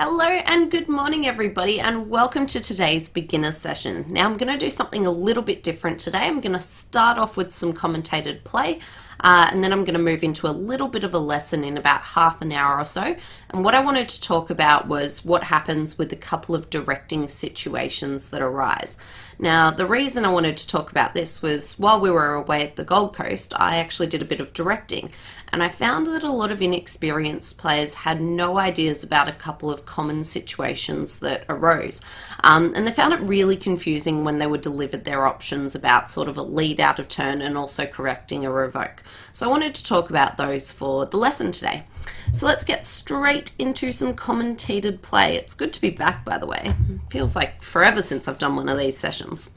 Hello and good morning everybody, and welcome to today's beginner session. Now I'm going to do something a little bit different today. I'm going to start off with some commentated play and then I'm going to move into a little bit of a lesson in about half an hour or so. And what I wanted to talk about was what happens with a couple of directing situations that arise. Now the reason I wanted to talk about this was while we were away at the Gold Coast, I actually did a bit of directing. And I found that a lot of inexperienced players had no ideas about a couple of common situations that arose. And they found it really confusing when they were delivered their options about sort of a lead out of turn and also correcting a revoke. So I wanted to talk about those for the lesson today. So let's get straight into some commentated play. It's good to be back, by the way. It feels like forever since I've done one of these sessions.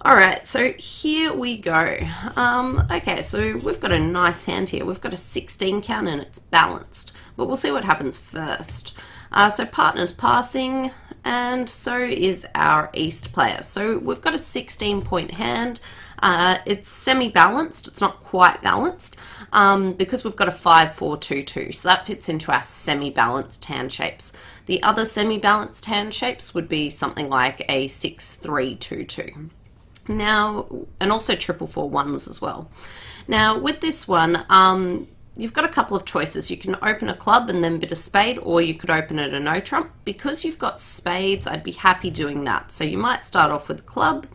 Alright, so here we go. Okay, so we've got a nice hand here. We've got a 16 count and it's balanced, but we'll see what happens first. So partner's passing, and so is our East player. So we've got a 16-point hand. It's semi-balanced, it's not quite balanced, because we've got a 5-4-2-2, so that fits into our semi-balanced hand shapes. The other semi-balanced hand shapes would be something like a 6-3-2-2. Now, and also 4-4-1s as well. Now, with this one, you've got a couple of choices. You can open a club and then bid a spade, or you could open it a no trump. Because you've got spades, I'd be happy doing that. So you might start off with a club,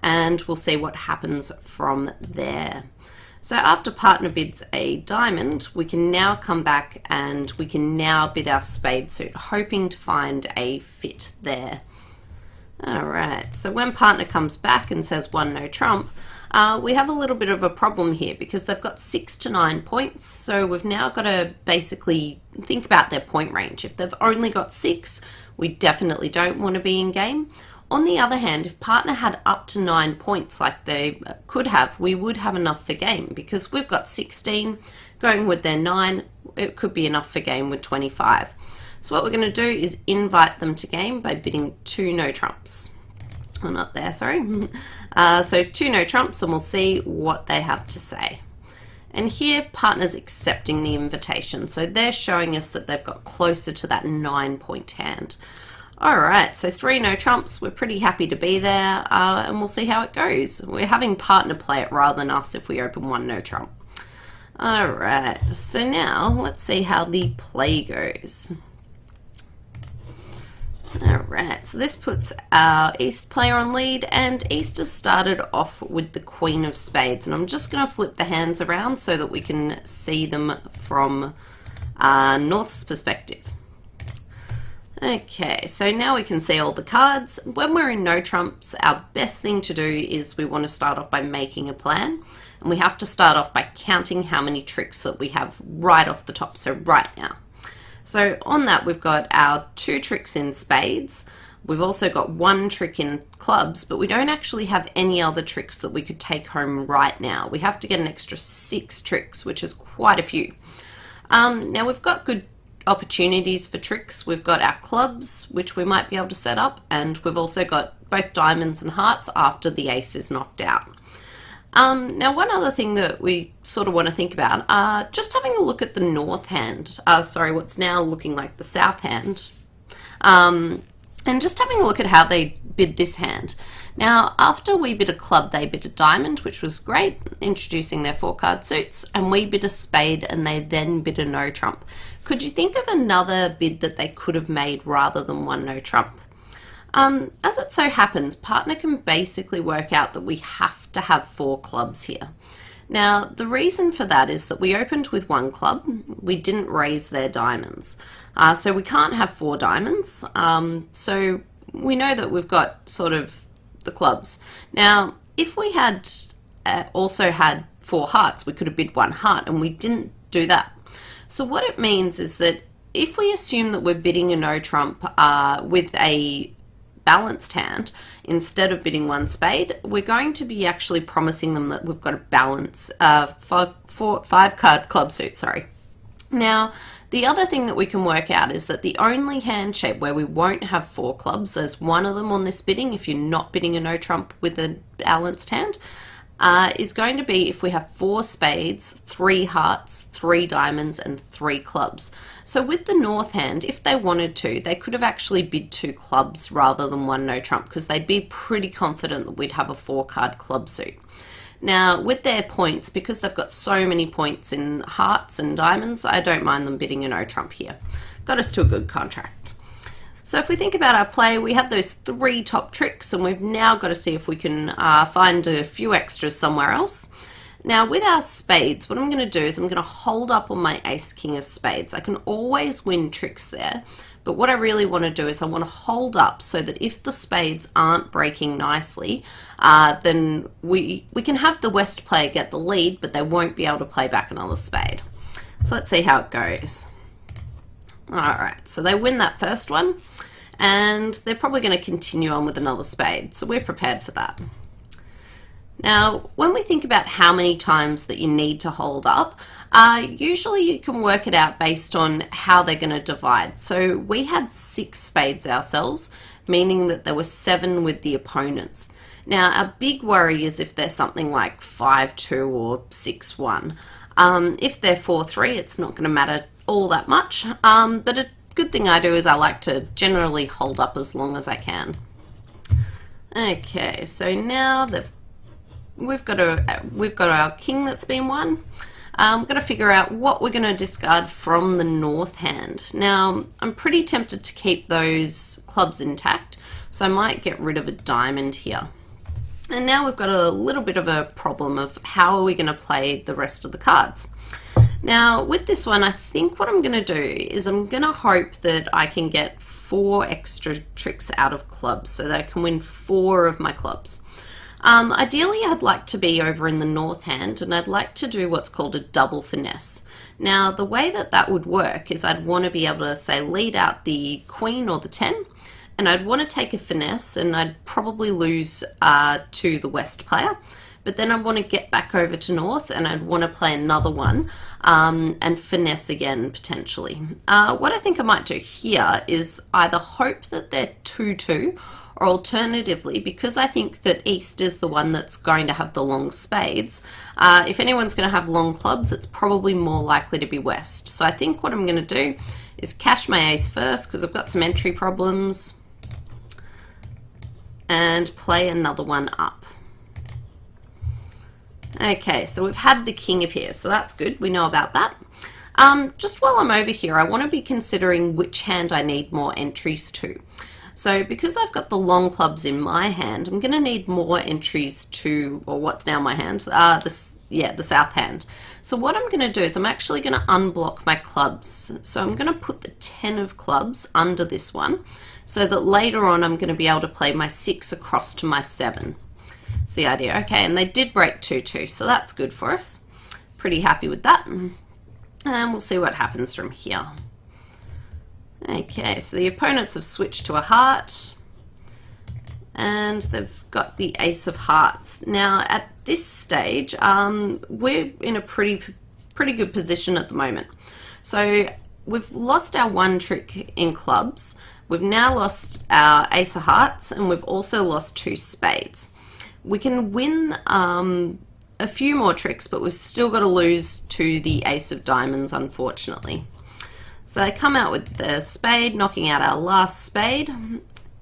and we'll see what happens from there. So after partner bids a diamond, we can now come back and we can now bid our spade suit, hoping to find a fit there. Alright, so when partner comes back and says one no trump, we have a little bit of a problem here because they've got 6 to 9 points, so we've now got to basically think about their point range. If they've only got 6, we definitely don't want to be in game. On the other hand, if partner had up to 9 points like they could have, we would have enough for game because we've got 16, going with their 9, it could be enough for game with 25. So what we're going to do is invite them to game by bidding 2 no trumps. Oh, not there, sorry. So 2 no trumps, and we'll see what they have to say. And here, partner's accepting the invitation. So they're showing us that they've got closer to that 9-point hand. All right, so 3 no trumps. We're pretty happy to be there, and we'll see how it goes. We're having partner play it rather than us if we open 1 no trump. All right, so now let's see how the play goes. Alright, so this puts our East player on lead, and East has started off with the Queen of Spades, and I'm just going to flip the hands around so that we can see them from North's perspective. Okay, so now we can see all the cards. When we're in no trumps, our best thing to do is we want to start off by making a plan, and we have to start off by counting how many tricks that we have right off the top, so right now. So on that, we've got our 2 tricks in spades. We've also got 1 trick in clubs, but we don't actually have any other tricks that we could take home right now. We have to get an extra 6 tricks, which is quite a few. Now we've got good opportunities for tricks. We've got our clubs, which we might be able to set up, and we've also got both diamonds and hearts after the ace is knocked out. Now one other thing that we sort of want to think about, just having a look at the north hand, what's now looking like the south hand, and just having a look at how they bid this hand. Now after we bid a club, they bid a diamond, which was great, introducing their 4-card suits, and we bid a spade and they then bid a no trump. Could you think of another bid that they could have made rather than 1 no trump? As it so happens, partner can basically work out that we have to have 4 clubs here. Now, the reason for that is that we opened with 1 club, we didn't raise their diamonds. So we can't have 4 diamonds, so we know that we've got sort of the clubs. Now, if we had also had 4 hearts, we could have bid 1 heart, and we didn't do that. So what it means is that if we assume that we're bidding a no trump with a balanced hand, instead of bidding 1 spade, we're going to be actually promising them that we've got a balance 5-card club suit, sorry. Now, the other thing that we can work out is that the only hand shape where we won't have 4 clubs, there's 1 of them on this bidding if you're not bidding a no trump with a balanced hand, is going to be if we have 4 spades, 3 hearts, 3 diamonds, and 3 clubs. So with the north hand, if they wanted to, they could have actually bid 2 clubs rather than 1 no trump, because they'd be pretty confident that we'd have a 4-card club suit. Now, with their points, because they've got so many points in hearts and diamonds, I don't mind them bidding a no trump here. Got us to a good contract. So if we think about our play, we had those 3 top tricks, and we've now got to see if we can find a few extras somewhere else. Now with our spades, what I'm going to do is I'm going to hold up on my ace king of spades. I can always win tricks there, but what I really want to do is I want to hold up so that if the spades aren't breaking nicely, then we can have the west player get the lead, but they won't be able to play back another spade. So let's see how it goes. Alright, so they win that first one, and they're probably going to continue on with another spade, so we're prepared for that. Now, when we think about how many times that you need to hold up, usually you can work it out based on how they're going to divide. So we had 6 spades ourselves, meaning that there were 7 with the opponents. Now, our big worry is if they're something like 5-2 or 6-1. If they're 4-3, it's not going to matter all that much, but a good thing I do is I like to generally hold up as long as I can. Okay, so now we've got our king that's been won. We've got to figure out what we're going to discard from the north hand. Now, I'm pretty tempted to keep those clubs intact, so I might get rid of a diamond here. And now we've got a little bit of a problem of how are we going to play the rest of the cards. Now, with this one, I think what I'm going to do is I'm going to hope that I can get 4 extra tricks out of clubs so that I can win 4 of my clubs. Ideally, I'd like to be over in the north hand, and I'd like to do what's called a double finesse. Now, the way that that would work is I'd want to be able to, say, lead out the queen or the 10, and I'd want to take a finesse, and I'd probably lose to the west player. But then I want to get back over to north, and I'd want to play another one and finesse again, potentially. What I think I might do here is either hope that they're 2-2, or alternatively, because I think that east is the one that's going to have the long spades, if anyone's going to have long clubs, it's probably more likely to be west. So I think what I'm going to do is cash my ace first, because I've got some entry problems, and play another one up. Okay, so we've had the king appear, so that's good. We know about that. Just while I'm over here, I want to be considering which hand I need more entries to. So because I've got the long clubs in my hand, I'm going to need more entries to, or what's now my hand, the south hand. So what I'm going to do is I'm actually going to unblock my clubs. So I'm going to put the 10 of clubs under this one, so that later on I'm going to be able to play my 6 across to my 7. That's the idea. Okay, and they did break 2-2, so that's good for us. Pretty happy with that. And we'll see what happens from here. Okay, so the opponents have switched to a heart, and they've got the ace of hearts. Now, at this stage, we're in a pretty good position at the moment. So we've lost our 1 trick in clubs. We've now lost our ace of hearts, and we've also lost 2 spades. We can win a few more tricks, but we've still got to lose to the ace of diamonds, unfortunately. So they come out with the spade, knocking out our last spade,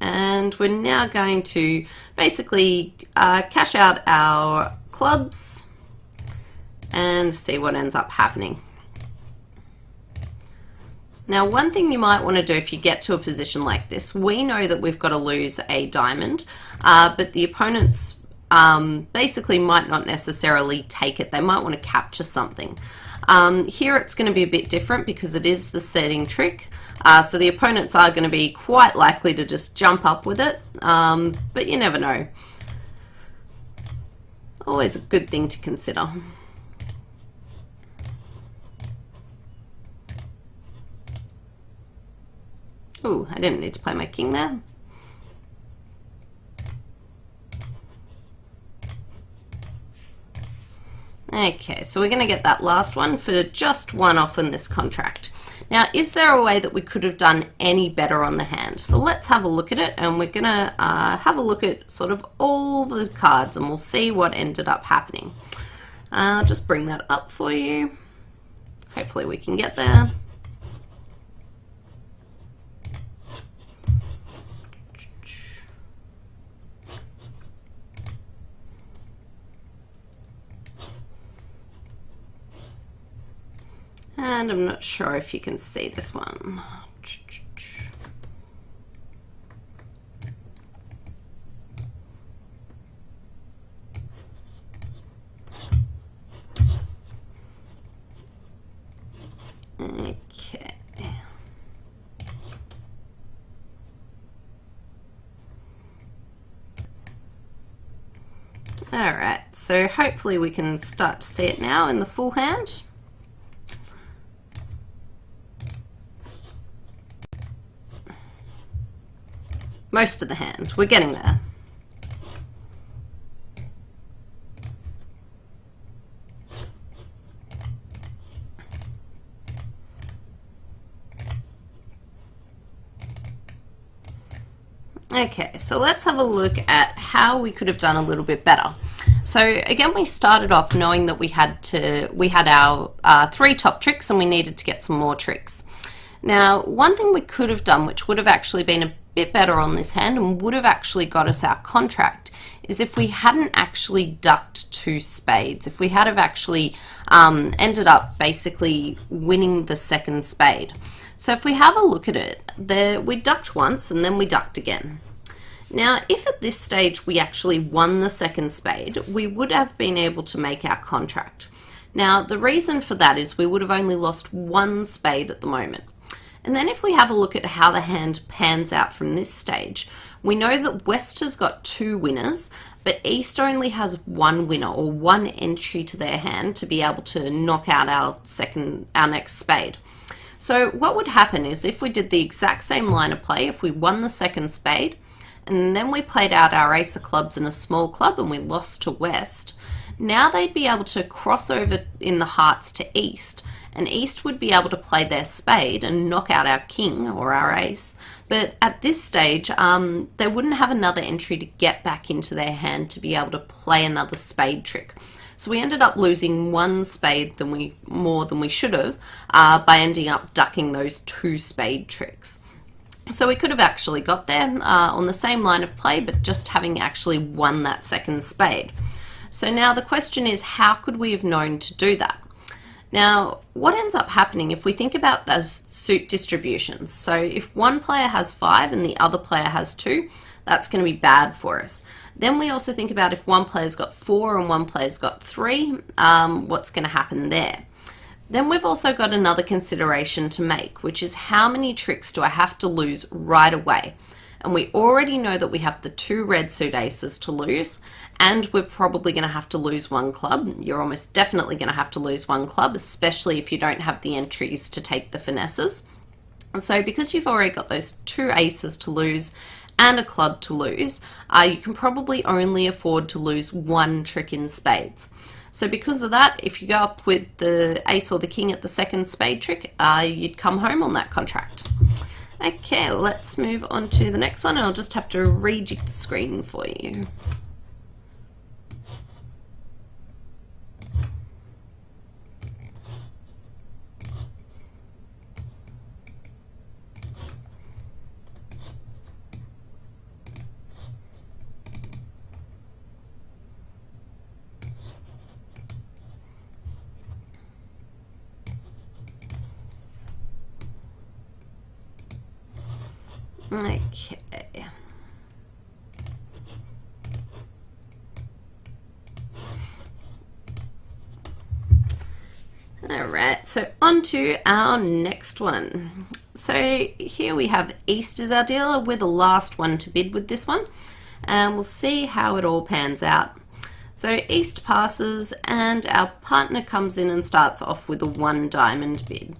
and we're now going to basically cash out our clubs and see what ends up happening. Now, one thing you might want to do if you get to a position like this, we know that we've got to lose a diamond, but the opponents basically might not necessarily take it. They might want to capture something. Here it's going to be a bit different because it is the setting trick, so the opponents are going to be quite likely to just jump up with it, but you never know. Always a good thing to consider. Ooh, I didn't need to play my king there. Okay, so we're going to get that last one for just 1 off in this contract. Now, is there a way that we could have done any better on the hand? So let's have a look at it, and we're going to have a look at sort of all the cards, and we'll see what ended up happening. I'll just bring that up for you. Hopefully we can get there. And I'm not sure if you can see this one. Okay. All right, so hopefully we can start to see it now in the full hand. Most of the hand. We're getting there. Okay, so let's have a look at how we could have done a little bit better. So again, we started off knowing that we had our 3 top tricks and we needed to get some more tricks. Now, one thing we could have done, which would have actually been a bit better on this hand and would have actually got us our contract, is if we hadn't actually ducked 2 spades. If we had have actually ended up basically winning the second spade. So if we have a look at it, we ducked once and then we ducked again. Now, if at this stage we actually won the second spade, we would have been able to make our contract. Now, the reason for that is we would have only lost 1 spade at the moment. And then if we have a look at how the hand pans out from this stage, we know that West has got 2 winners, but East only has 1 winner or 1 entry to their hand to be able to knock out our next spade. So what would happen is if we did the exact same line of play, if we won the second spade, and then we played out our ace of clubs in a small club and we lost to West, now they'd be able to cross over in the hearts to East, and East would be able to play their spade and knock out our king or our ace. But at this stage, they wouldn't have another entry to get back into their hand to be able to play another spade trick. So we ended up losing 1 spade more than we should have by ending up ducking those 2 spade tricks. So we could have actually got there on the same line of play, but just having actually won that second spade. So now the question is, how could we have known to do that? Now, what ends up happening if we think about those suit distributions? So if one player has 5 and the other player has 2, that's going to be bad for us. Then we also think about if one player's got 4 and one player's got 3, what's going to happen there? Then we've also got another consideration to make, which is how many tricks do I have to lose right away? And we already know that we have the 2 red suit aces to lose, and we're probably going to have to lose 1 club. You're almost definitely going to have to lose 1 club, especially if you don't have the entries to take the finesses. So because you've already got those 2 aces to lose and a club to lose, you can probably only afford to lose 1 trick in spades. So because of that, if you go up with the ace or the king at the second spade trick, you'd come home on that contract. Okay, let's move on to the next one. I'll just have to rejig the screen for you. Okay. Alright, so on to our next one. So here we have East as our dealer. We're the last one to bid with this one, and we'll see how it all pans out. So East passes and our partner comes in and starts off with a 1 diamond bid.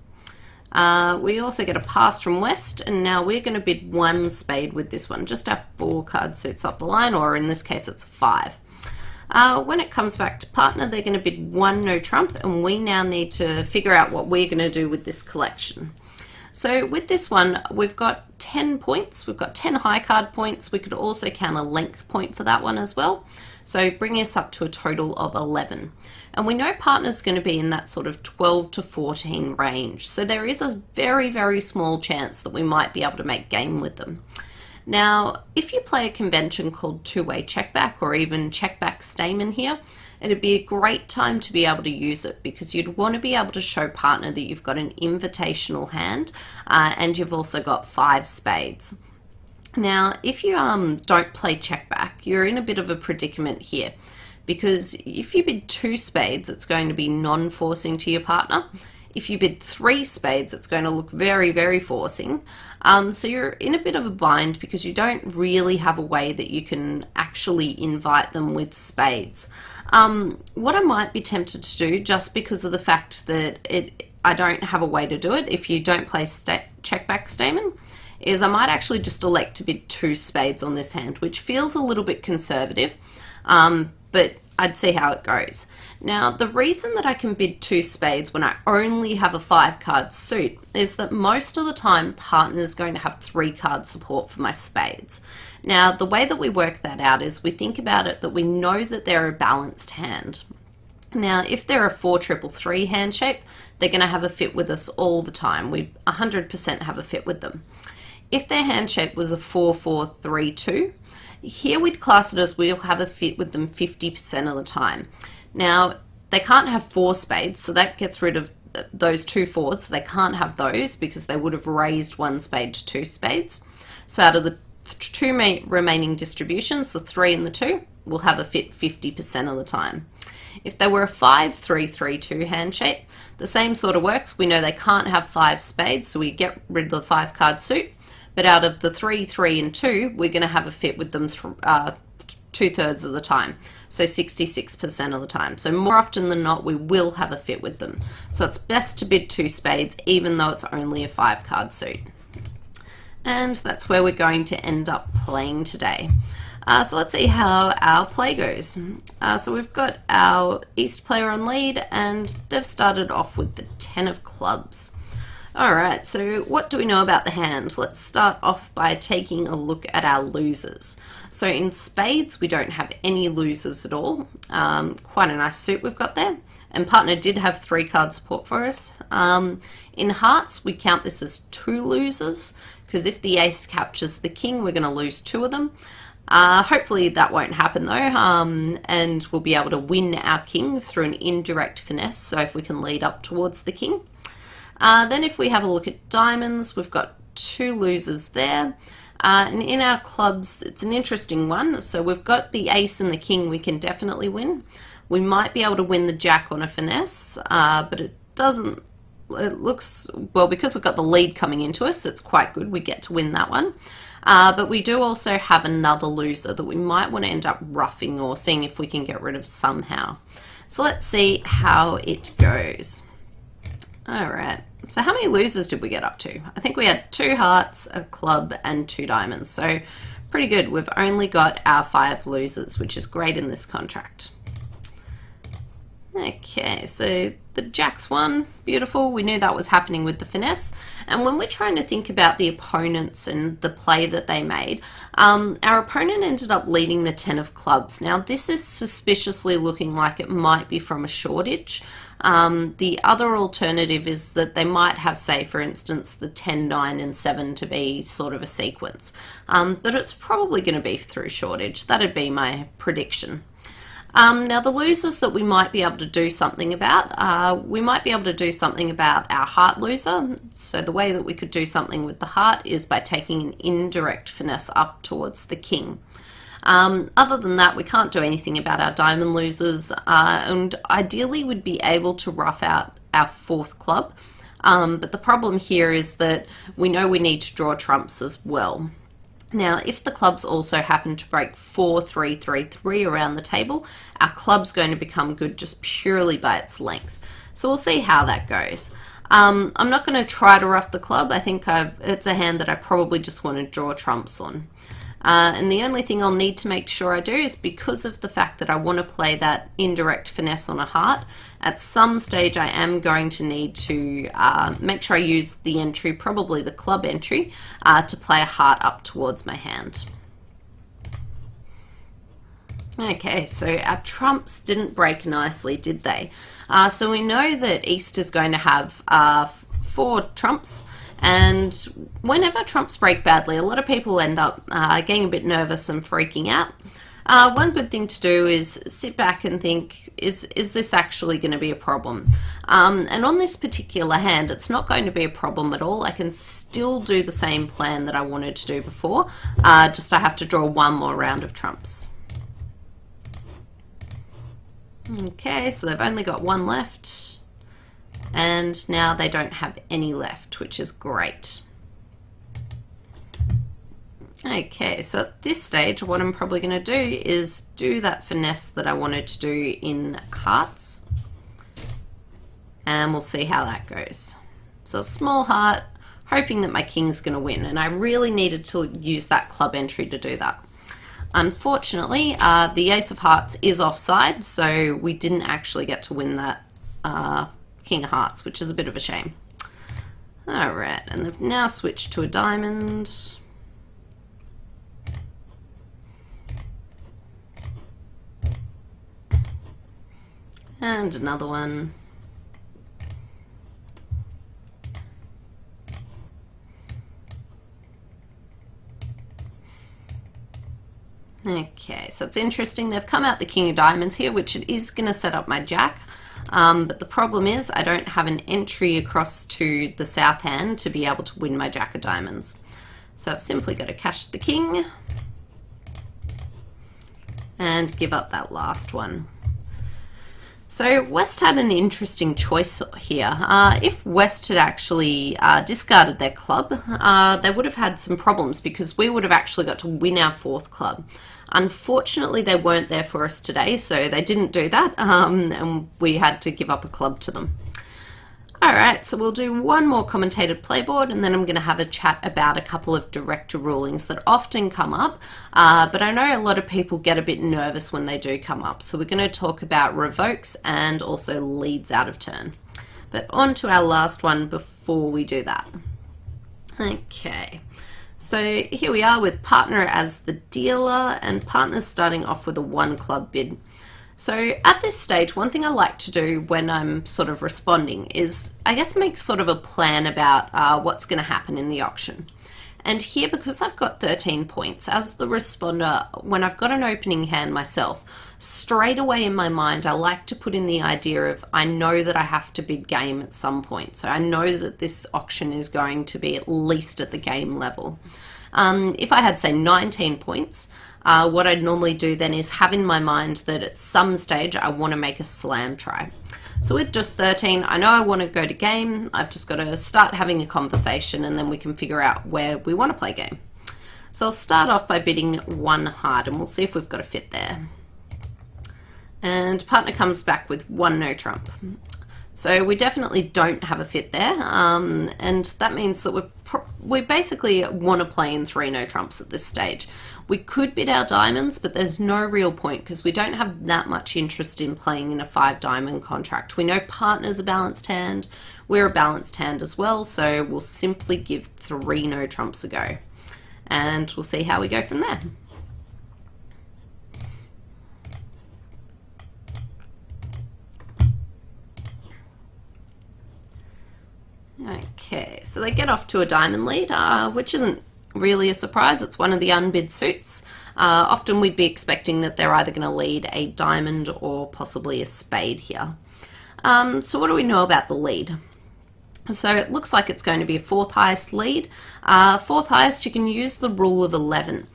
We also get a pass from West, and now we're going to bid 1 spade with this one, just our 4 card suits up the line, or in this case it's 5. When it comes back to partner, they're going to bid 1 no trump, and we now need to figure out what we're going to do with this collection. So with this one, we've got 10 points. We've got 10 high card points. We could also count a length point for that one as well. So bringing us up to a total of 11. And we know partner's going to be in that sort of 12 to 14 range. So there is a very, very small chance that we might be able to make game with them. Now, if you play a convention called two-way checkback or even checkback Stayman here, it'd be a great time to be able to use it because you'd want to be able to show partner that you've got an invitational hand and you've also got 5 spades. Now, if you don't play checkback, you're in a bit of a predicament here because if you bid 2 spades, it's going to be non-forcing to your partner. If you bid 3 spades, it's going to look very, very forcing. So you're in a bit of a bind because you don't really have a way that you can actually invite them with spades. What I might be tempted to do, just because of the fact that I don't have a way to do it if you don't play checkback Stayman, is I might actually just elect to bid 2 spades on this hand, which feels a little bit conservative, but I'd see how it goes. Now, the reason that I can bid 2 spades when I only have a 5-card suit is that most of the time partner's going to have 3-card support for my spades. Now, the way that we work that out is we think about it that we know that they're a balanced hand. Now, if they're a 4-3-3 hand shape, they're going to have a fit with us all the time. We 100% have a fit with them. If their hand shape was a 4-4-3-2, here we'd class it as we'll have a fit with them 50% of the time. Now, they can't have 4 spades, so that gets rid of those 2 4s. They can't have those because they would have raised 1 spade to 2 spades. So out of the 2 remaining distributions, the 3 and the 2, we'll have a fit 50% of the time. If they were a 5-3-3-2 hand shape, the same sort of works. We know they can't have 5 spades, so we get rid of the 5-card suit. But out of the 3, 3, and 2, we're going to have a fit with them 2/3 of the time, so 66% of the time. So more often than not, we will have a fit with them. So it's best to bid 2 spades, even though it's only a 5-card suit. And that's where we're going to end up playing today. So let's see how our play goes. So we've got our East player on lead, and they've started off with the 10 of clubs. Alright, so what do we know about the hand? Let's start off by taking a look at our losers. So in spades, we don't have any losers at all. Quite a nice suit we've got there. And partner did have 3-card support for us. In hearts, we count this as 2 losers, because if the ace captures the king, we're going to lose 2 of them. Hopefully that won't happen though, and we'll be able to win our king through an indirect finesse, so if we can lead up towards the king. Then if we have a look at diamonds, we've got 2 losers there. And in our clubs, it's an interesting one. So we've got the ace and the king we can definitely win. We might be able to win the jack on a finesse, but it doesn't, it looks, well, because we've got the lead coming into us, it's quite good. We get to win that one. But we do also have another loser that we might want to end up roughing or seeing if we can get rid of somehow. So let's see how it goes. All right. So how many losers did we get up to? I think we had 2 hearts, a club, and 2 diamonds. So pretty good. We've only got our 5 losers, which is great in this contract. Okay, so the jacks won. Beautiful. We knew that was happening with the finesse. And when we're trying to think about the opponents and the play that they made, our opponent ended up leading the 10 of clubs. Now, this is suspiciously looking like it might be from a shortage. The other alternative is that they might have, say, for instance, the 10, 9, and 7 to be sort of a sequence. But it's probably going to be through shortage. That'd be my prediction. Now, the losers that we might be able to do something about, we might be able to do something about our heart loser. So the way that we could do something with the heart is by taking an indirect finesse up towards the king. Other than that, we can't do anything about our diamond losers, and ideally we'd be able to rough out our 4th club. But the problem here is that we know we need to draw trumps as well. Now, if the clubs also happen to break 4, 3, 3, 3 around the table, our club's going to become good just purely by its length. So we'll see how that goes. I'm not going to try to rough the club. I think it's a hand that I probably just want to draw trumps on. And the only thing I'll need to make sure I do is, because of the fact that I want to play that indirect finesse on a heart, at some stage I am going to need to make sure I use the entry, probably the club entry, to play a heart up towards my hand. Okay, so our trumps didn't break nicely, did they? So we know that East is going to have 4 trumps, and whenever trumps break badly, a lot of people end up getting a bit nervous and freaking out. One good thing to do is sit back and think, is this actually going to be a problem? And on this particular hand, it's not going to be a problem at all. I can still do the same plan that I wanted to do before, just I have to draw one more round of trumps. Okay, so they've only got 1 left, and now they don't have any left, which is great. Okay, so at this stage, what I'm probably going to do is do that finesse that I wanted to do in hearts, and we'll see how that goes. So a small heart, hoping that my king's going to win, and I really needed to use that club entry to do that. Unfortunately, the Ace of Hearts is offside, so we didn't actually get to win that King of Hearts, which is a bit of a shame. Alright, and they've now switched to a diamond. And another one. Okay, so it's interesting. They've come out the King of Diamonds here, which it is going to set up my Jack. But the problem is I don't have an entry across to the south hand to be able to win my Jack of Diamonds. So I've simply got to cash the King and give up that last one. So West had an interesting choice here. If West had actually discarded their club, they would have had some problems because we would have actually got to win our 4th club. Unfortunately, they weren't there for us today, so they didn't do that, and we had to give up a club to them. Alright, so we'll do one more commentated playboard, and then I'm going to have a chat about a couple of director rulings that often come up, but I know a lot of people get a bit nervous when they do come up, so we're going to talk about revokes and also leads out of turn. But on to our last one before we do that. Okay, so here we are with partner as the dealer, and partner's starting off with a 1 club bid. So at this stage, one thing I like to do when I'm sort of responding is, I guess, make sort of a plan about what's going to happen in the auction. And here, because I've got 13 points, as the responder, when I've got an opening hand myself, straight away in my mind, I like to put in the idea of, I know that I have to bid game at some point. So I know that this auction is going to be at least at the game level. If I had, say, 19 points, what I'd normally do then is have in my mind that at some stage I want to make a slam try. So with just 13, I know I want to go to game. I've just got to start having a conversation, and then we can figure out where we want to play game. So I'll start off by bidding 1 heart, and we'll see if we've got a fit there. And partner comes back with 1 no trump. So we definitely don't have a fit there, and that means that we basically want to play in 3 no trumps at this stage. We could bid our diamonds, but there's no real point because we don't have that much interest in playing in a 5 diamond contract. We know partner's a balanced hand, we're a balanced hand as well, so we'll simply give 3 no trumps a go, and we'll see how we go from there. Okay, so they get off to a diamond lead, which isn't really a surprise. It's one of the unbid suits. Often we'd be expecting that they're either going to lead a diamond or possibly a spade here. So what do we know about the lead? So it looks like it's going to be a 4th highest lead. 4th highest, you can use the rule of 11.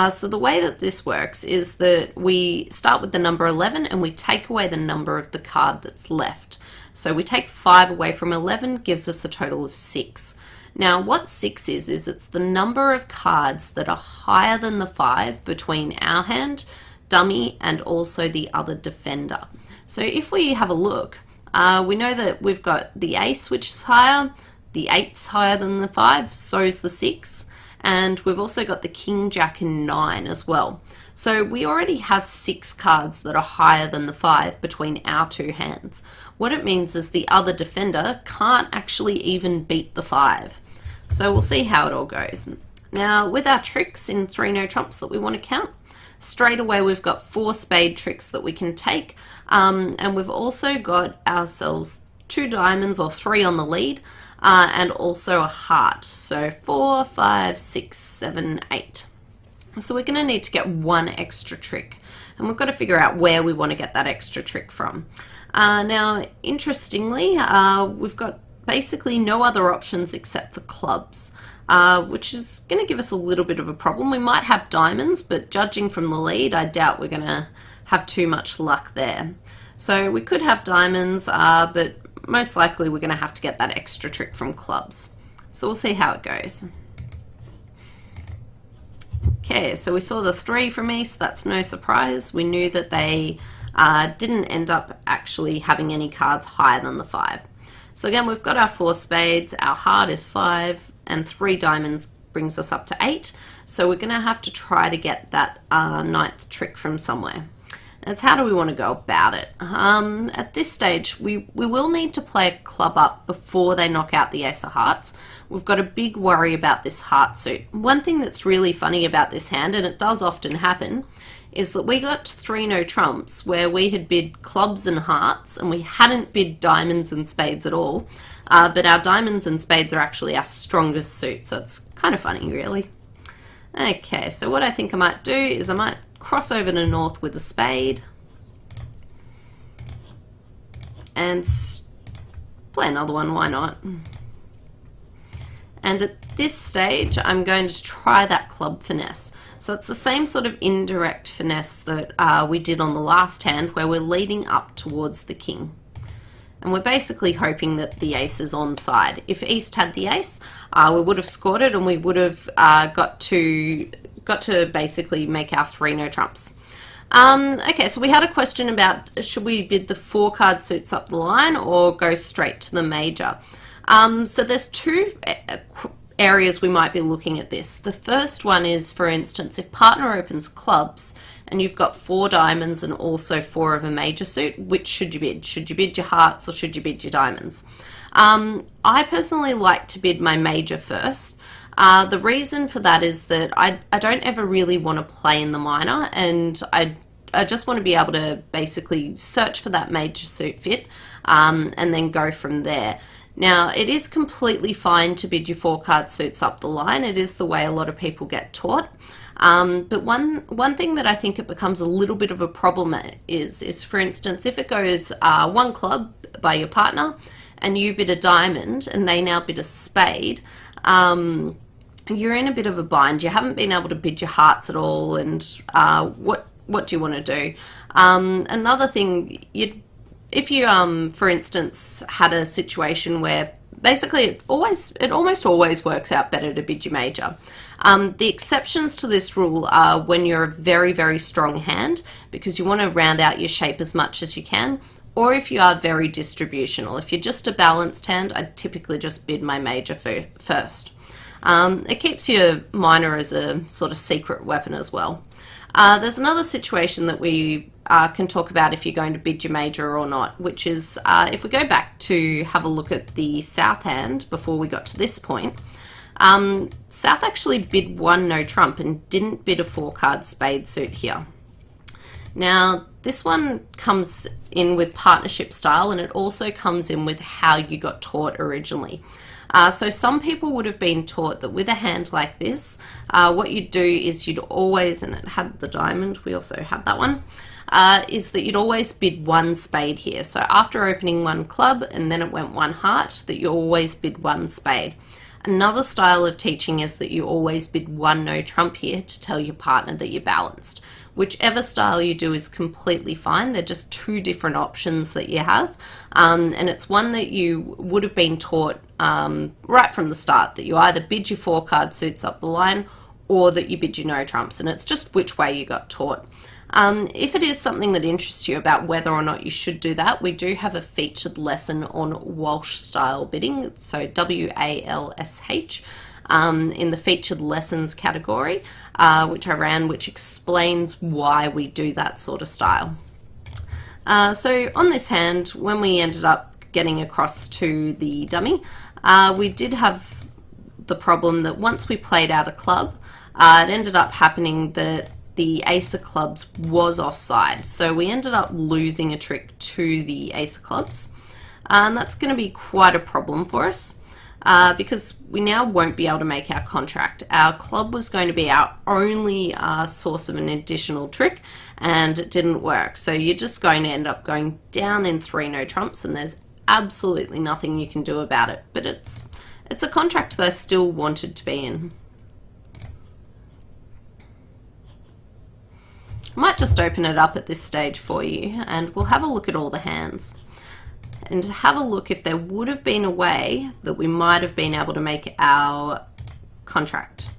So the way that this works is that we start with the number 11 and we take away the number of the card that's left. So we take 5 away from 11, gives us a total of 6. Now what 6 is it's the number of cards that are higher than the 5 between our hand, dummy, and also the other defender. So if we have a look, we know that we've got the ace, which is higher, the 8's higher than the 5, so is the 6, and we've also got the king, jack, and 9 as well. So we already have 6 cards that are higher than the 5 between our 2 hands. What it means is the other defender can't actually even beat the 5. So we'll see how it all goes. Now, with our tricks in 3 no trumps that we want to count, straight away we've got 4 spade tricks that we can take, and we've also got ourselves 2 diamonds or 3 on the lead, and also a heart. So 4, 5, 6, 7, 8. So we're going to need to get 1 extra trick, and we've got to figure out where we want to get that extra trick from. Now, interestingly, we've got basically no other options except for clubs, which is going to give us a little bit of a problem. We might have diamonds, but judging from the lead, I doubt we're going to have too much luck there. So we could have diamonds, but most likely we're going to have to get that extra trick from clubs. So we'll see how it goes. Okay, so we saw the 3 from East. That's no surprise. We knew that they didn't end up actually having any cards higher than the 5. So again, we've got our 4 spades, our heart is 5, and 3 diamonds brings us up to 8. So we're going to have to try to get that 9th trick from somewhere. And it's how do we want to go about it? At this stage, we will need to play a club up before they knock out the ace of hearts. We've got a big worry about this heart suit. One thing that's really funny about this hand, and it does often happen, is that we got 3 no trumps where we had bid clubs and hearts and we hadn't bid diamonds and spades at all, but our diamonds and spades are actually our strongest suit, so it's kind of funny really. Okay, so what I think I might do is I might cross over to north with a spade and play another one, why not? And at this stage I'm going to try that club finesse. So it's the same sort of indirect finesse that we did on the last hand, where we're leading up towards the king. And we're basically hoping that the ace is onside. If East had the ace, we would have scored it, and we would have got to basically make our 3 no trumps. Okay, so we had a question about should we bid the 4 card suits up the line or go straight to the major. So there's 2 areas we might be looking at this. The first one is, for instance, if partner opens clubs and you've got 4 diamonds and also 4 of a major suit, which should you bid? Should you bid your hearts or should you bid your diamonds? I personally like to bid my major first. The reason for that is that I don't ever really want to play in the minor, and I just want to be able to basically search for that major suit fit and then go from there. Now, it is completely fine to bid your 4 card suits up the line. It is the way a lot of people get taught. But one thing that I think it becomes a little bit of a problem is for instance, if it goes 1 club by your partner and you bid a diamond and they now bid a spade, you're in a bit of a bind. You haven't been able to bid your hearts at all, and what do you want to do? Another thing, if you, for instance, had a situation where basically it almost always works out better to bid your major. The exceptions to this rule are when you're a very, very strong hand, because you want to round out your shape as much as you can, or if you are very distributional. If you're just a balanced hand, I'd typically just bid my major first. It keeps your minor as a sort of secret weapon as well. There's another situation that we can talk about if you're going to bid your major or not, which is if we go back to have a look at the South hand before we got to this point. South actually bid 1 no trump and didn't bid a 4 card spade suit here. Now, this one comes in with partnership style, and it also comes in with how you got taught originally. So some people would have been taught that with a hand like this, what you'd do is you'd always, and it had the diamond, we also had that one, is that you'd always bid 1 spade here. So after opening 1 club and then it went 1 heart, that you always bid 1 spade. Another style of teaching is that you always bid 1 no trump here to tell your partner that you're balanced. Whichever style you do is completely fine. They're just 2 different options that you have. And it's one that you would have been taught right from the start, that you either bid your 4 card suits up the line or that you bid your no trumps. And it's just which way you got taught. If it is something that interests you about whether or not you should do that, we do have a featured lesson on Walsh style bidding, so WALSH. in the featured lessons category, which I ran, which explains why we do that sort of style. So on this hand, when we ended up getting across to the dummy, we did have the problem that once we played out a club, it ended up happening that the ace of clubs was offside. So we ended up losing a trick to the ace of clubs. And that's going to be quite a problem for us because we now won't be able to make our contract. Our club was going to be our only source of an additional trick, and it didn't work. So you're just going to end up going down in 3 no trumps, and there's absolutely nothing you can do about it. But it's a contract that I still wanted to be in. I might just open it up at this stage for you, and we'll have a look at all the hands and have a look if there would have been a way that we might have been able to make our contract.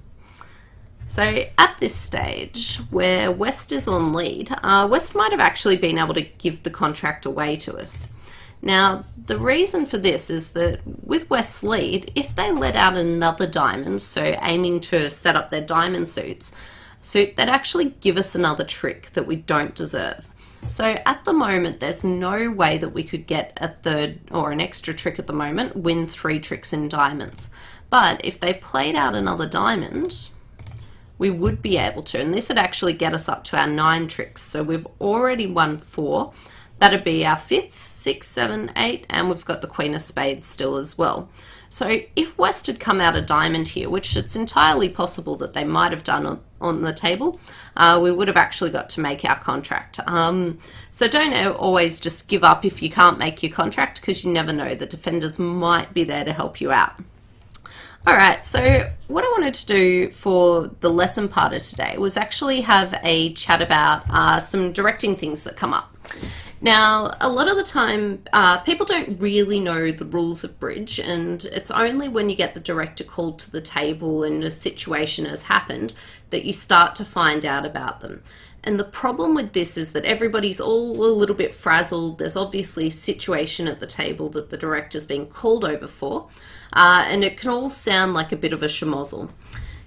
So at this stage where West is on lead, West might have actually been able to give the contract away to us. Now, the reason for this is that with West's lead, if they let out another diamond, so aiming to set up their diamond suits, they'd actually give us another trick that we don't deserve. So at the moment, there's no way that we could get a third or an extra trick at the moment, win 3 tricks in diamonds. But if they played out another diamond, we would be able to, and this would actually get us up to our 9 tricks. So we've already won 4. That'd be our 5th, 6th, 7th, 8th, and we've got the Queen of Spades still as well. So if West had come out a diamond here, which it's entirely possible that they might have done on the table, we would have actually got to make our contract. So don't always just give up if you can't make your contract, because you never know, the defenders might be there to help you out. Alright, so what I wanted to do for the lesson part of today was actually have a chat about some directing things that come up. Now, a lot of the time, people don't really know the rules of bridge, and it's only when you get the director called to the table and a situation has happened that you start to find out about them. And the problem with this is that everybody's all a little bit frazzled. There's obviously a situation at the table that the director's being called over for, and it can all sound like a bit of a schmozzle.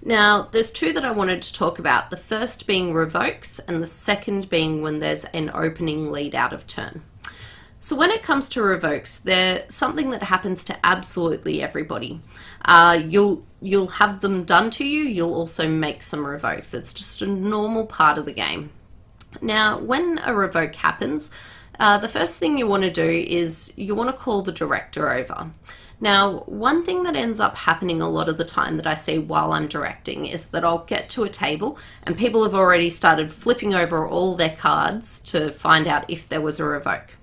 Now, there's 2 that I wanted to talk about, the first being revokes and the second being when there's an opening lead out of turn. So when it comes to revokes, they're something that happens to absolutely everybody. You'll have them done to you, you'll also make some revokes. It's just a normal part of the game. Now, when a revoke happens, the first thing you want to do is you want to call the director over. Now, one thing that ends up happening a lot of the time that I see while I'm directing is that I'll get to a table and people have already started flipping over all their cards to find out if there was a revoke.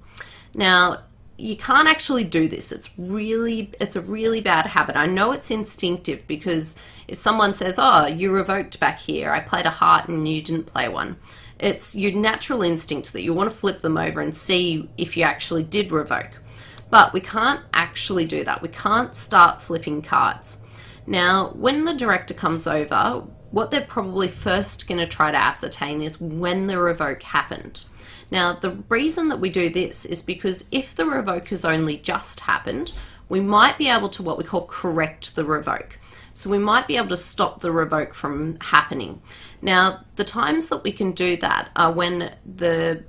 Now, you can't actually do this. It's a really bad habit. I know it's instinctive because if someone says, oh, you revoked back here, I played a heart and you didn't play one. It's your natural instinct that you want to flip them over and see if you actually did revoke. But we can't actually do that. We can't start flipping cards. Now, when the director comes over, what they're probably first going to try to ascertain is when the revoke happened. Now, the reason that we do this is because if the revoke has only just happened, we might be able to what we call correct the revoke. So we might be able to stop the revoke from happening. Now, the times that we can do that are when the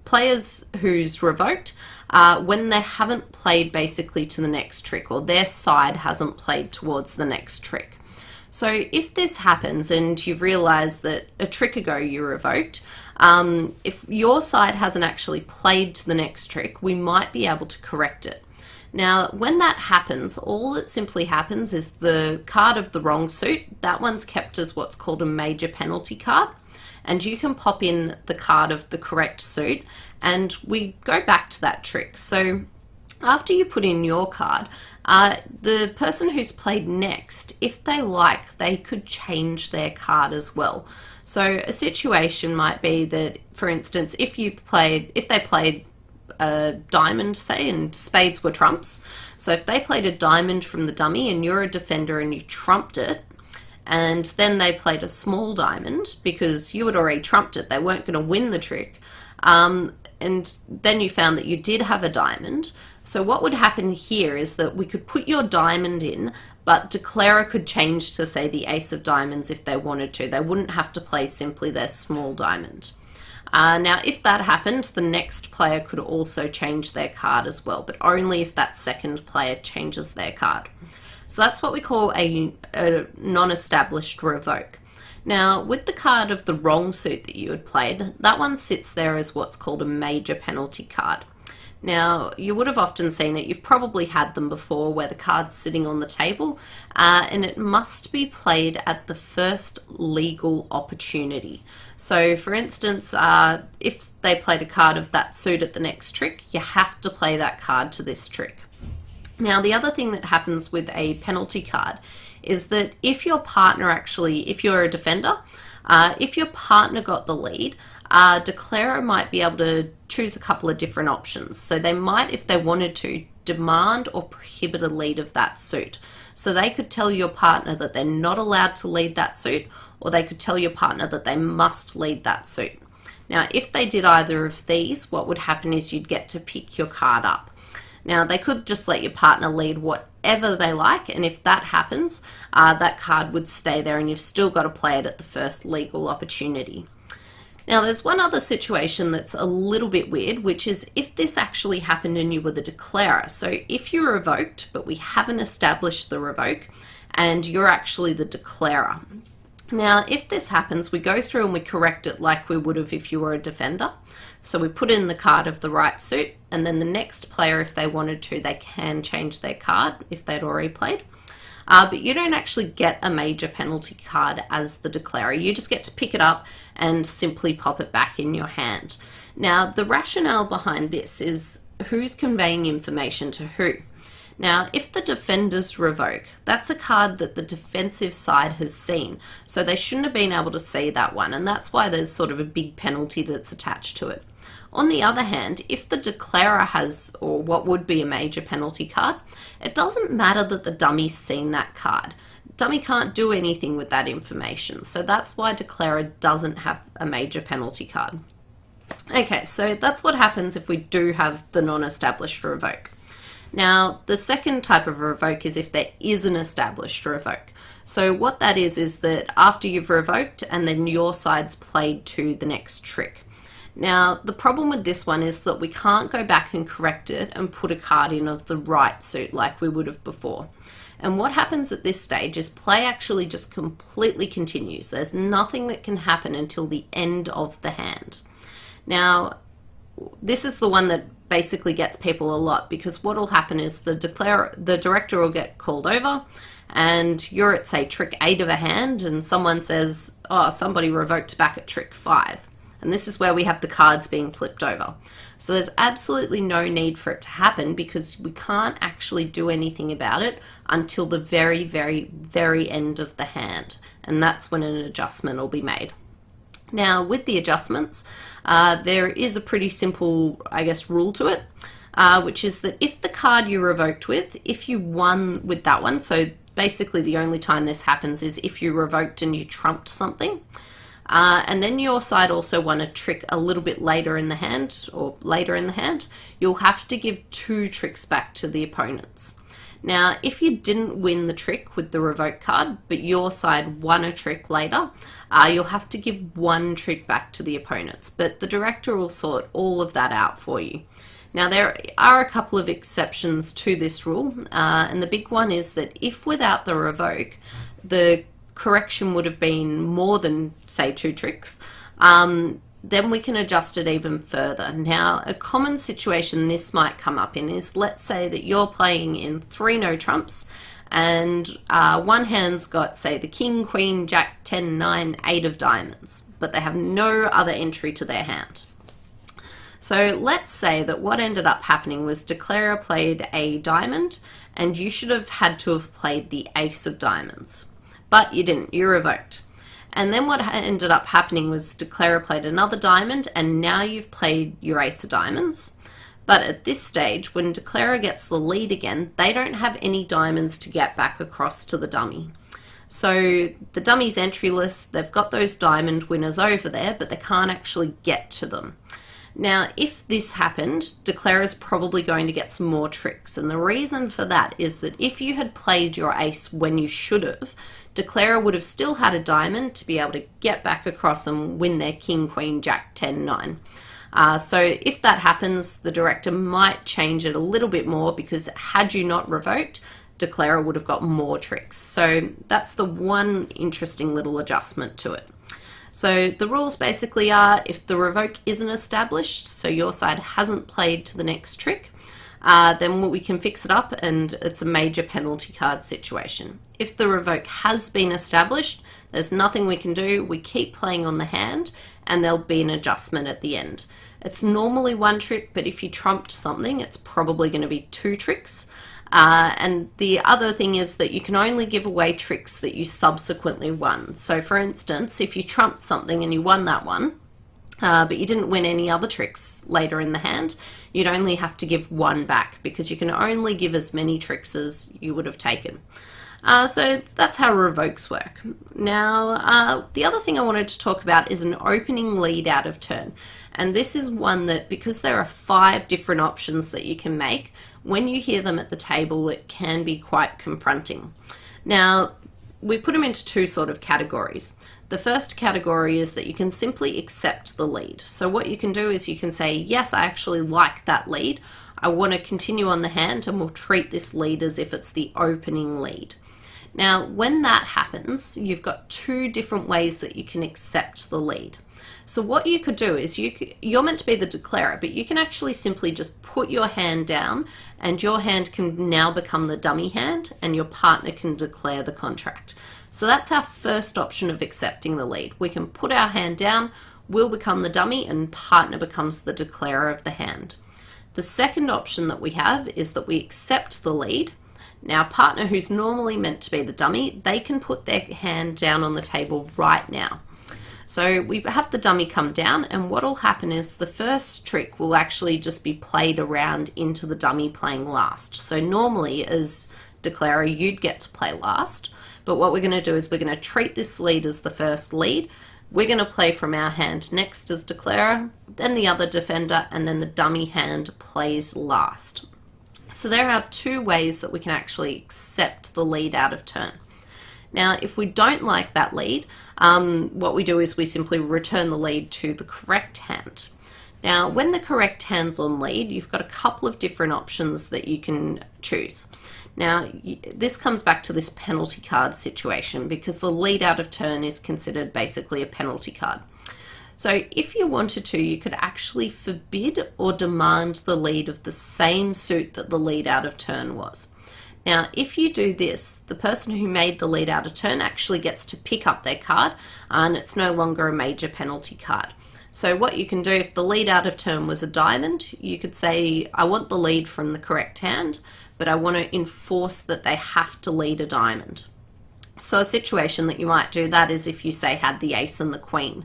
players who's revoked, when they haven't played basically to the next trick, or their side hasn't played towards the next trick. So if this happens and you've realized that a trick ago you revoked, if your side hasn't actually played to the next trick, we might be able to correct it. Now, when that happens, all that simply happens is the card of the wrong suit, that one's kept as what's called a major penalty card, and you can pop in the card of the correct suit, and we go back to that trick. So after you put in your card, the person who's played next, if they like, they could change their card as well. So a situation might be that, for instance, if they played a diamond, say, and spades were trumps. So if they played a diamond from the dummy and you're a defender and you trumped it, and then they played a small diamond because you had already trumped it, they weren't going to win the trick, and then you found that you did have a diamond. So what would happen here is that we could put your diamond in, but declarer could change to, say, the ace of diamonds if they wanted to. They wouldn't have to play simply their small diamond. Now, if that happened, the next player could also change their card as well, but only if that second player changes their card. So that's what we call a non-established revoke. Now, with the card of the wrong suit that you had played, that one sits there as what's called a major penalty card. Now, you would have often seen it, you've probably had them before, where the card's sitting on the table, and it must be played at the first legal opportunity. So, for instance, if they played a card of that suit at the next trick, you have to play that card to this trick. Now, the other thing that happens with a penalty card is that if your partner if you're a defender, if your partner got the lead, declarer might be able to choose a couple of different options. So they might, if they wanted to, demand or prohibit a lead of that suit. So they could tell your partner that they're not allowed to lead that suit, or they could tell your partner that they must lead that suit. Now, if they did either of these, what would happen is you'd get to pick your card up. Now, they could just let your partner lead whatever they like, and if that happens, that card would stay there and you've still got to play it at the first legal opportunity. Now, there's one other situation that's a little bit weird, which is if this actually happened and you were the declarer. So if you revoked, but we haven't established the revoke, and you're actually the declarer. Now, if this happens, we go through and we correct it like we would have if you were a defender. So we put in the card of the right suit, and then the next player, if they wanted to, they can change their card if they'd already played. But you don't actually get a major penalty card as the declarer. You just get to pick it up and simply pop it back in your hand. Now, the rationale behind this is who's conveying information to who. Now, if the defenders revoke, that's a card that the defensive side has seen, so they shouldn't have been able to see that one, and that's why there's sort of a big penalty that's attached to it. On the other hand, if the declarer has, or what would be a major penalty card, it doesn't matter that the dummy's seen that card. Dummy can't do anything with that information, so that's why declarer doesn't have a major penalty card. Okay, so that's what happens if we do have the non-established revoke. Now, the second type of revoke is if there is an established revoke. So what that is that after you've revoked and then your side's played to the next trick. Now, the problem with this one is that we can't go back and correct it and put a card in of the right suit like we would have before. And what happens at this stage is play actually just completely continues. There's nothing that can happen until the end of the hand. Now, this is the one that basically gets people a lot, because what will happen is the director will get called over and you're at, say, trick 8 of a hand, and someone says, oh, somebody revoked back at trick 5. And this is where we have the cards being flipped over. So there's absolutely no need for it to happen, because we can't actually do anything about it until the very, very, very end of the hand. And that's when an adjustment will be made. Now, with the adjustments, there is a pretty simple, I guess, rule to it, which is that if the card you revoked with, if you won with that one, so basically the only time this happens is if you revoked and you trumped something, and then your side also won a trick a little bit later in the hand, you'll have to give 2 tricks back to the opponents. Now, if you didn't win the trick with the revoke card, but your side won a trick later, you'll have to give 1 trick back to the opponents, but the director will sort all of that out for you. Now, there are a couple of exceptions to this rule, and the big one is that if without the revoke, the correction would have been more than, say, 2 tricks, then we can adjust it even further. Now, a common situation this might come up in is, let's say that you're playing in 3 no trumps, and one hand's got, say, the king, queen, jack, 10, 9, 8 of diamonds, but they have no other entry to their hand. So let's say that what ended up happening was declarer played a diamond, and you should have had to have played the ace of diamonds, but you didn't, you revoked. And then what ended up happening was declarer played another diamond, and now you've played your ace of diamonds. But at this stage, when declarer gets the lead again, they don't have any diamonds to get back across to the dummy. So the dummy's entryless, they've got those diamond winners over there, but they can't actually get to them. Now, if this happened, declarer is probably going to get some more tricks. And the reason for that is that if you had played your ace when you should have, declarer would have still had a diamond to be able to get back across and win their king, queen, jack, 10, 9. So if that happens, the director might change it a little bit more, because had you not revoked, declarer would have got more tricks. So that's the one interesting little adjustment to it. So the rules basically are, if the revoke isn't established, so your side hasn't played to the next trick, then we can fix it up and it's a major penalty card situation. If the revoke has been established, there's nothing we can do. We keep playing on the hand and there'll be an adjustment at the end. It's normally one trick, but if you trumped something, it's probably going to be 2 tricks. And the other thing is that you can only give away tricks that you subsequently won. So for instance, if you trumped something and you won that one, but you didn't win any other tricks later in the hand, you'd only have to give 1 back, because you can only give as many tricks as you would have taken. So that's how revokes work. Now, the other thing I wanted to talk about is an opening lead out of turn. And this is one that, because there are 5 different options that you can make, when you hear them at the table, it can be quite confronting. Now, we put them into 2 sort of categories. The first category is that you can simply accept the lead. So what you can do is you can say, yes, I actually like that lead. I want to continue on the hand, and we'll treat this lead as if it's the opening lead. Now, when that happens, you've got 2 different ways that you can accept the lead. So what you could do is you're meant to be the declarer, but you can actually simply just put your hand down, and your hand can now become the dummy hand, and your partner can declare the contract. So that's our first option of accepting the lead. We can put our hand down, we'll become the dummy, and partner becomes the declarer of the hand. The second option that we have is that we accept the lead. Now, partner, who's normally meant to be the dummy, they can put their hand down on the table right now. So we have the dummy come down, and what will happen is the first trick will actually just be played around into the dummy playing last. So normally, as declarer, you'd get to play last, but what we're going to do is we're going to treat this lead as the first lead. We're going to play from our hand next as declarer, then the other defender, and then the dummy hand plays last. So there are 2 ways that we can actually accept the lead out of turn. Now, if we don't like that lead, what we do is we simply return the lead to the correct hand. Now, when the correct hand's on lead, you've got a couple of different options that you can choose. Now, this comes back to this penalty card situation, because the lead out of turn is considered basically a penalty card. So if you wanted to, you could actually forbid or demand the lead of the same suit that the lead out of turn was. Now, if you do this, the person who made the lead out of turn actually gets to pick up their card, and it's no longer a major penalty card. So what you can do, if the lead out of turn was a diamond, you could say, I want the lead from the correct hand, but I want to enforce that they have to lead a diamond. So a situation that you might do that is if you say had the ace and the queen,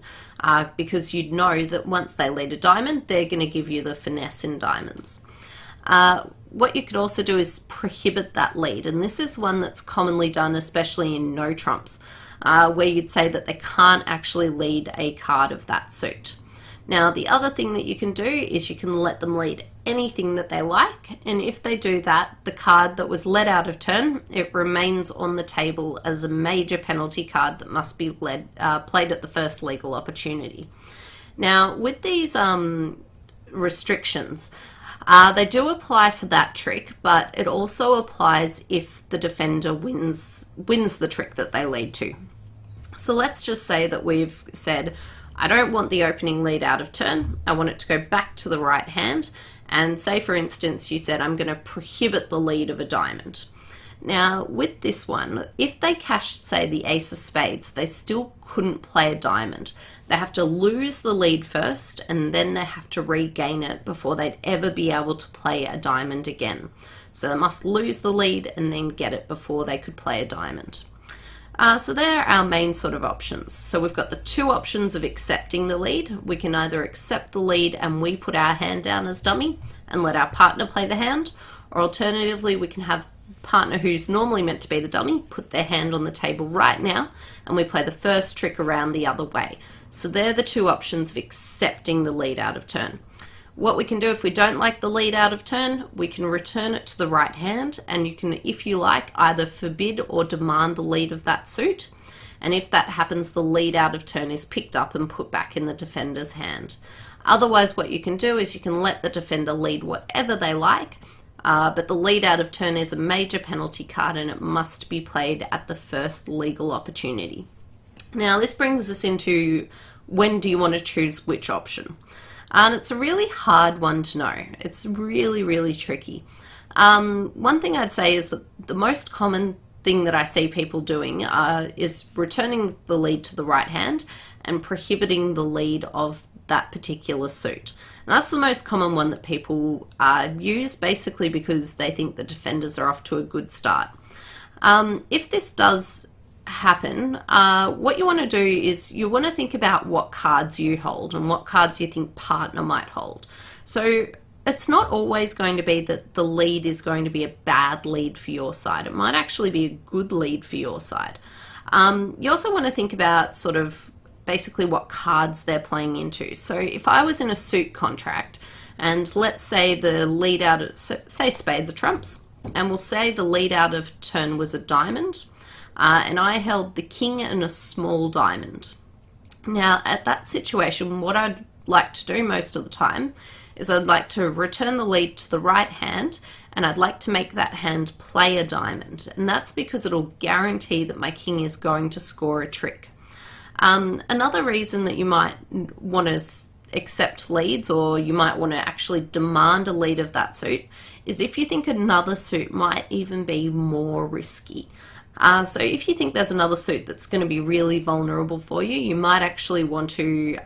because you'd know that once they lead a diamond, they're going to give you the finesse in diamonds. What you could also do is prohibit that lead, and this is one that's commonly done, especially in no trumps, where you'd say that they can't actually lead a card of that suit. Now, the other thing that you can do is you can let them lead anything that they like, and if they do that, the card that was led out of turn, it remains on the table as a major penalty card that must be played at the first legal opportunity. Now, with these restrictions, they do apply for that trick, but it also applies if the defender wins the trick that they lead to. So let's just say that we've said, I don't want the opening lead out of turn. I want it to go back to the right hand. And say, for instance, you said, I'm going to prohibit the lead of a diamond. Now, with this one, if they cashed, say, the ace of spades, they still couldn't play a diamond. They have to lose the lead first, and then they have to regain it before they'd ever be able to play a diamond again. So they must lose the lead and then get it before they could play a diamond. So they're our main sort of options. So we've got the 2 options of accepting the lead. We can either accept the lead and we put our hand down as dummy and let our partner play the hand, or alternatively we can have partner who's normally meant to be the dummy put their hand on the table right now and we play the first trick around the other way. So they're the 2 options of accepting the lead out of turn. What we can do if we don't like the lead out of turn, we can return it to the right hand, and you can, if you like, either forbid or demand the lead of that suit. And if that happens, the lead out of turn is picked up and put back in the defender's hand. Otherwise, what you can do is you can let the defender lead whatever they like, but the lead out of turn is a major penalty card and it must be played at the first legal opportunity. Now, this brings us into when do you want to choose which option? And it's a really hard one to know. It's really, really tricky. One thing I'd say is that the most common thing that I see people doing is returning the lead to the right hand and prohibiting the lead of that particular suit. And that's the most common one that people use, basically because they think the defenders are off to a good start. If this does happen, what you want to do is you want to think about what cards you hold and what cards you think partner might hold. So it's not always going to be that the lead is going to be a bad lead for your side. It might actually be a good lead for your side. You also want to think about sort of basically what cards they're playing into. So if I was in a suit contract and let's say the lead out of, say spades are trumps, and we'll say the lead out of turn was a diamond, and I held the king and a small diamond. Now, at that situation, what I'd like to do most of the time is I'd like to return the lead to the right hand, and I'd like to make that hand play a diamond. And that's because it'll guarantee that my king is going to score a trick. Another reason that you might want to accept leads, or you might want to actually demand a lead of that suit, is if you think another suit might even be more risky. So if you think there's another suit that's going to be really vulnerable for you, you might actually want to,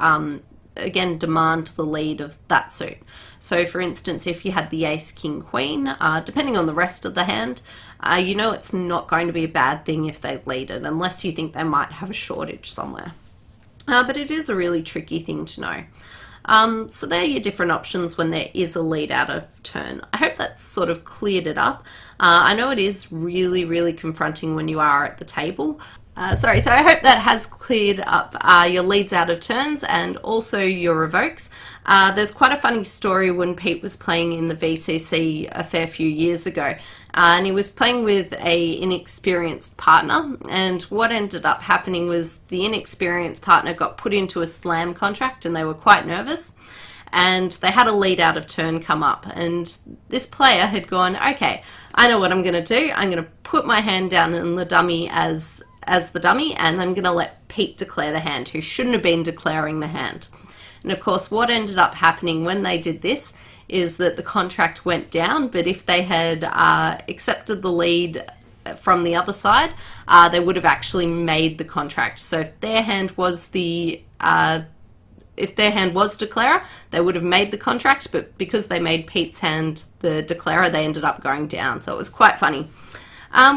again, demand the lead of that suit. So for instance, if you had the ace, king, queen, depending on the rest of the hand, you know it's not going to be a bad thing if they lead it, unless you think they might have a shortage somewhere. But it is a really tricky thing to know. So there are your different options when there is a lead out of turn. I hope that's sort of cleared it up. I know it is really, really confronting when you are at the table. So I hope that has cleared up your leads out of turns and also your revokes. There's quite a funny story when Pete was playing in the VCC a fair few years ago. And he was playing with a inexperienced partner, and what ended up happening was the inexperienced partner got put into a slam contract and they were quite nervous, and they had a lead out of turn come up, and this player had gone, okay, I know what I'm going to do. I'm going to put my hand down in the dummy as the dummy, and I'm going to let Pete declare the hand, who shouldn't have been declaring the hand. And of course, what ended up happening when they did this is that the contract went down, but if they had accepted the lead from the other side, they would have actually made the contract. So if their hand was declarer, they would have made the contract, but because they made Pete's hand the declarer, they ended up going down. So it was quite funny.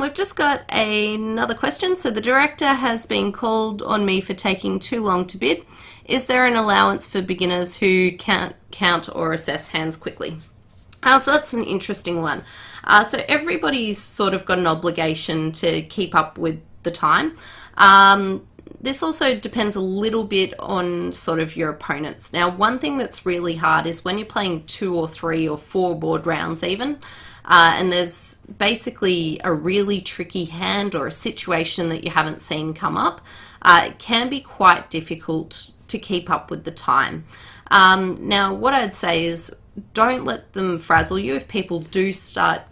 We've just got another question. So the director has been called on me for taking too long to bid. Is there an allowance for beginners who can't count or assess hands quickly? So that's an interesting one. So everybody's sort of got an obligation to keep up with the time. This also depends a little bit on sort of your opponents. Now, one thing that's really hard is when you're playing 2 or 3 or 4 board rounds even, and there's basically a really tricky hand or a situation that you haven't seen come up, it can be quite difficult to keep up with the time. Now, what I'd say is don't let them frazzle you if people do start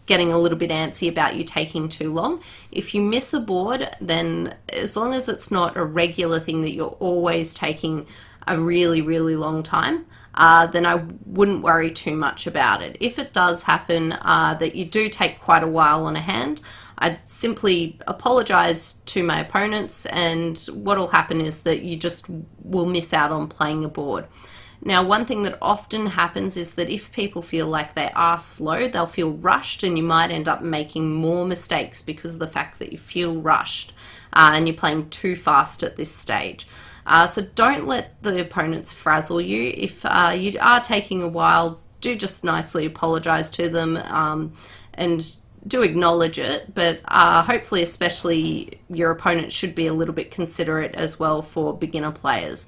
getting a little bit antsy about you taking too long. If you miss a board, then as long as it's not a regular thing that you're always taking a really, really long time, then I wouldn't worry too much about it. If it does happen that you do take quite a while on a hand, I'd simply apologize to my opponents, and what will happen is that you just will miss out on playing a board. Now, one thing that often happens is that if people feel like they are slow, they'll feel rushed, and you might end up making more mistakes because of the fact that you feel rushed and you're playing too fast at this stage. So don't let the opponents frazzle you. If you are taking a while, do just nicely apologize to them and do acknowledge it, but hopefully especially your opponent should be a little bit considerate as well for beginner players.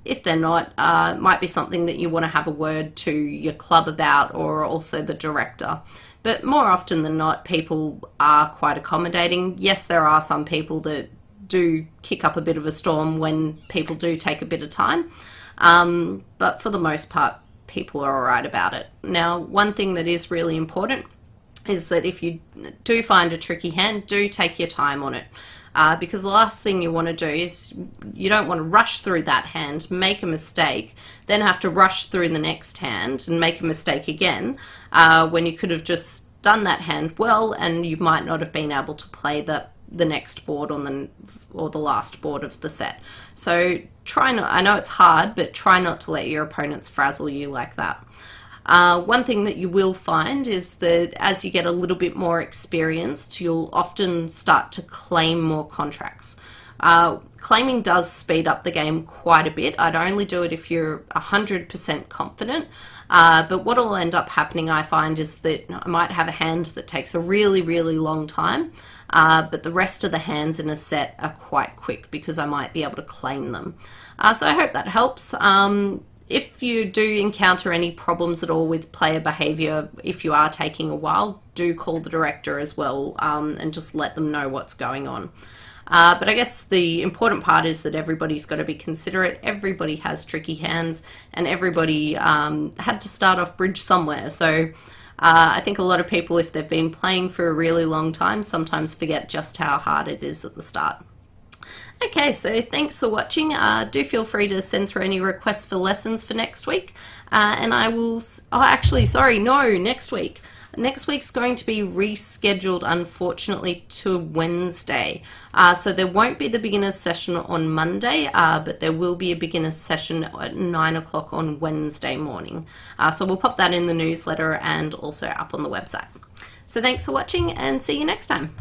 if they're not, it might be something that you want to have a word to your club about, or also the director. But more often than not, people are quite accommodating. Yes, there are some people that do kick up a bit of a storm when people do take a bit of time. But for the most part, people are all right about it. Now, one thing that is really important is that if you do find a tricky hand, do take your time on it. Because the last thing you want to do is you don't want to rush through that hand, make a mistake, then have to rush through the next hand and make a mistake again, when you could have just done that hand well, and you might not have been able to play the next board or the last board of the set. So try not, I know it's hard, but try not to let your opponents frazzle you like that. One thing that you will find is that as you get a little bit more experienced, you'll often start to claim more contracts. Claiming does speed up the game quite a bit. I'd only do it if you're 100% confident. But what will end up happening, I find, is that I might have a hand that takes a really, really long time, but the rest of the hands in a set are quite quick because I might be able to claim them. So I hope that helps. If you do encounter any problems at all with player behavior, if you are taking a while, do call the director as well, and just let them know what's going on. But I guess the important part is that everybody's got to be considerate. Everybody has tricky hands, and everybody had to start off bridge somewhere. So I think a lot of people, if they've been playing for a really long time, sometimes forget just how hard it is at the start. Okay, so thanks for watching. Do feel free to send through any requests for lessons for next week. And I will, next week. Next week's going to be rescheduled, unfortunately, to Wednesday. So there won't be the beginner's session on Monday, but there will be a beginner's session at 9 o'clock on Wednesday morning. So we'll pop that in the newsletter and also up on the website. So thanks for watching, and see you next time.